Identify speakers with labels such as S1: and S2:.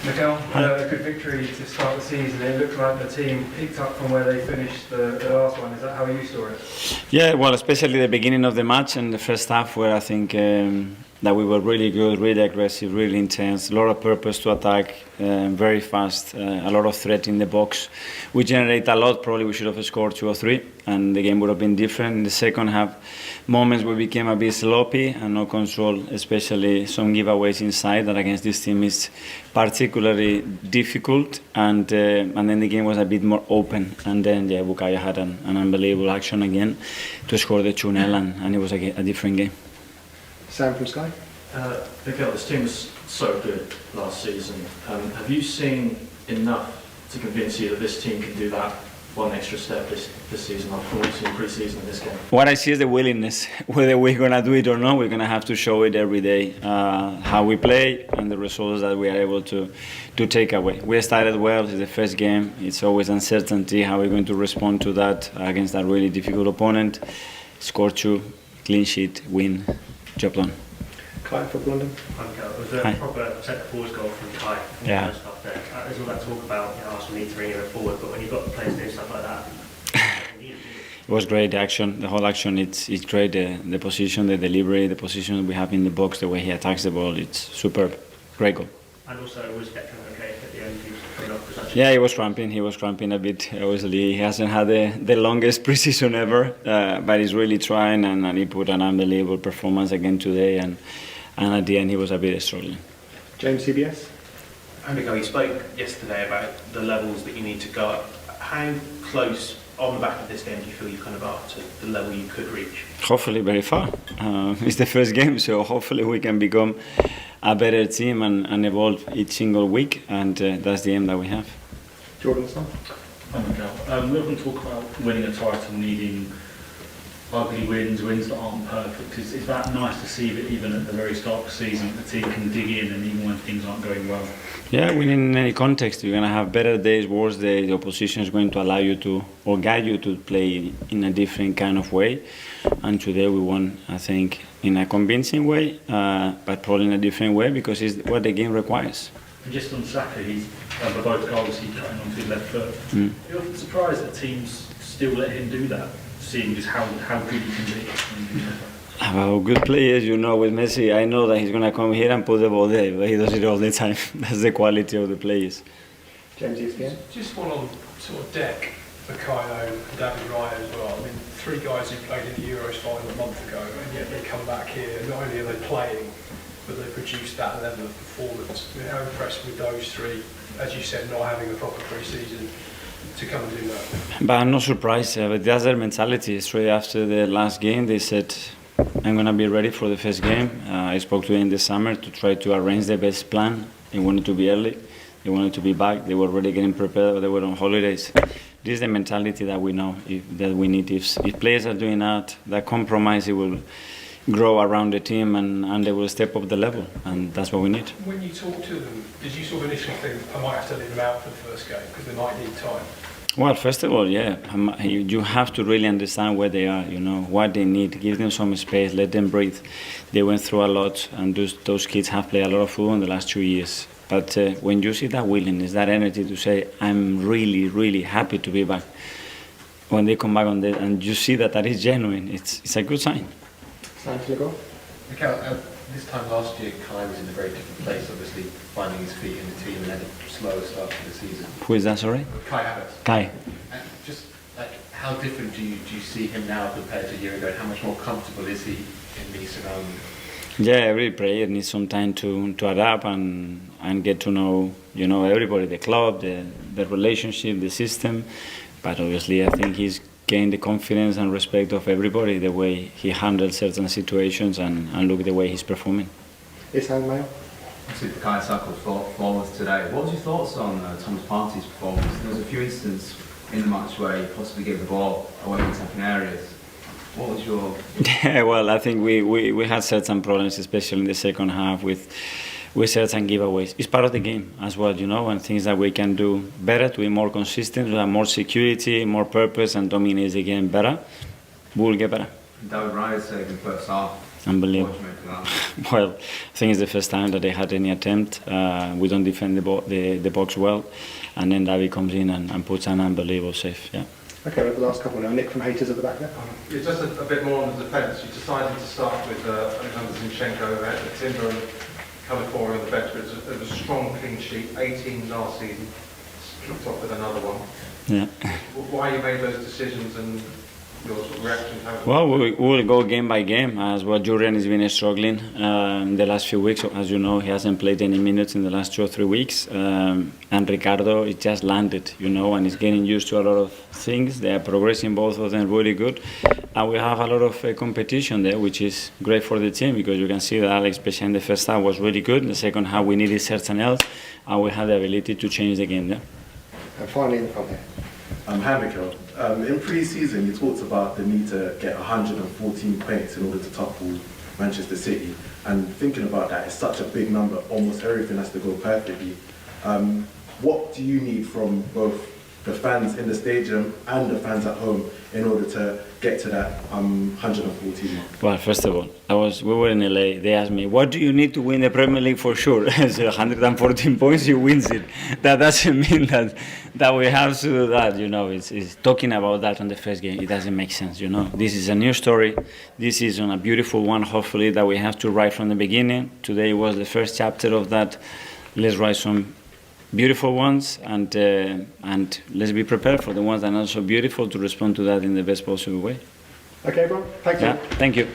S1: Mikel, a good victory to start the season. It looked like the team picked up from where they finished the last one. Is that how you saw it?
S2: Yeah, well, especially the beginning of the match and the first half, where I think that we were really good, really aggressive, really intense, a lot of purpose to attack, very fast, a lot of threat in the box. We generate a lot. Probably we should have scored 2 or 3, and the game would have been different. In the second half, moments we became a bit sloppy and no control, especially some giveaways inside that against this team is particularly difficult. And then the game was a bit more open. And then Bukayo had an unbelievable action again to score the 2-0, and it was a different game.
S3: Sam from Sky.
S4: Mikel, this team was so good last season. Have you seen enough to convince you that this team can do that one extra step this season, after what we've seen pre-season in this game?
S2: What I see is the willingness. Whether we're going to do it or not, we're going to have to show it every day, how we play and the results that we are able to take away. We started well. It's the first game. It's always uncertainty how we're going to respond to that against that really difficult opponent. Score 2, clean sheet, win. Job done.
S3: Kai for London.
S5: It was a proper centre-forwards goal from Kai.
S2: Yeah.
S5: There's all that talk about Arsenal need to bring it forward, but when you've got the players doing stuff like that,
S2: it was great. The action, the whole action, it's great. The position, the delivery, the position we have in the box, the way he attacks the ball, it's superb. Great goal.
S5: And also, was Declan okay at the end? He was coming up.
S2: Yeah, he was cramping a bit. Obviously, he hasn't had the longest pre-season ever, but he's really trying, and he put an unbelievable performance again today, and at the end he was a bit struggling.
S3: James, CBS.
S6: Mikel, you spoke yesterday about the levels that you need to go up. How close, on the back of this game, do you feel you kind of are to the level you could reach?
S2: Hopefully very far. It's the first game, so hopefully we can become a better team and evolve each single week, and that's the aim that we have.
S3: Jordan Song.
S7: Hi Mikel. We often talk about winning a title needing ugly wins that aren't perfect. Is that nice to see that even at the very start of the season the team can dig in, and even when things aren't going well?
S2: Yeah, winning in any context. You're going to have better days, worse days. The opposition is going to allow you to, or guide you to play in a different kind of way. And today we won, I think, in a convincing way, but probably in a different way because it's what the game requires.
S7: And just on Saka, he's for both goals he's cutting onto his left foot. You're often surprised that teams still let him do that, seeing just how good he can be.
S2: About good players, with Messi, I know that he's going to come here and put the ball there, but he does it all the time. That's the quality of the players.
S3: James, ESPN.
S8: Just one on sort of deck for Bukayo and David Raya as well. I mean, 3 guys who played in the Euros final a month ago, and yet they come back here. Not only are they playing, but they produced that level of performance. I mean, how impressed with those 3, as you said, not having a proper pre-season, to come and do that?
S2: But I'm not surprised. But that's their mentality. Straight after the last game, they said, I'm going to be ready for the first game. I spoke to them in the summer to try to arrange the best plan. They wanted to be early. They wanted to be back. They were already getting prepared, but they were on holidays. This is the mentality that we know, that we need. If players are doing that compromise, it will grow around the team and they will step up the level, and that's what we need.
S8: When you talk to them, did you sort of initially think, I might have to leave them out for the first game because they might need time?
S2: Well, first of all, yeah, you have to really understand where they are, what they need. Give them some space, let them breathe. They went through a lot, and those kids have played a lot of football in the last 2 years. But when you see that willingness, that energy to say, I'm really, really happy to be back, when they come back on that, and you see that is genuine, it's a good sign.
S3: Santiago.
S9: Mikel, this time last year, Kai was in a very different place, obviously finding his feet in the team and had a slower start to the season.
S2: Who is that, sorry?
S9: Kai Havertz.
S2: Kai.
S9: And just how different do you see him now compared to a year ago, and how much more comfortable is he in these surroundings?
S2: Yeah, every player needs some time to adapt and get to know, everybody, the club, the relationship, the system. But obviously, I think he's gained the confidence and respect of everybody, the way he handles certain situations and look the way he's performing.
S3: Ishan Mayo.
S10: Super Kai Saka's performance today. What was your thoughts on Thomas Partey's performance? There was a few instances in the match where he possibly gave the ball away in attacking areas. What was your...
S2: Yeah, well, I think we had certain problems, especially in the second half, with certain giveaways. It's part of the game as well, and things that we can do better, to be more consistent, to have more security, more purpose, and dominate the game better. We'll get better.
S10: David Raya saved in the first half.
S2: Unbelievable.
S10: What do you make of that?
S2: Well, I think it's the first time that they had any attempt. We don't defend the box well, and then David comes in and puts an unbelievable save. Yeah.
S3: Okay, we have the last couple now. Nick from Haters at the back there.
S11: It's just a bit more on the defence. You decided to start with Alexander Zinchenko at Timber and California on the bench, but it was a strong clean sheet, 18 last season, kicked off with another one.
S2: Yeah.
S11: Why you made those decisions and your sort of reaction?
S2: Well, we will go game by game. As well, Julian has been struggling in the last few weeks. As you know, he hasn't played any minutes in the last 2 or 3 weeks. And Ricardo, it just landed, and he's getting used to a lot of things. They are progressing, both of them, really good. And we have a lot of competition there, which is great for the team, because you can see that Alex, especially in the first half, was really good. In the second half, we needed something else, and we had the ability to change the game there.
S3: And finally in the front here.
S12: Hi, Mikel. In pre-season, you talked about the need to get 114 points in order to topple Manchester City. And thinking about that, it's such a big number. Almost everything has to go perfectly. What do you need from both the fans in the stadium and the fans at home in order to get to that 114 mark?
S2: Well, first of all, we were in LA. They asked me, "What do you need to win the Premier League for sure?" So 114 points, you win it. That doesn't mean that we have to do that. It's talking about that on the first game. It doesn't make sense. This is a new story. This is a beautiful one. Hopefully, that we have to write from the beginning. Today was the first chapter of that. Let's write some beautiful ones, and let's be prepared for the ones that are not so beautiful to respond to that in the best possible way.
S3: Okay, bro. Thank you.
S2: Yeah, thank you.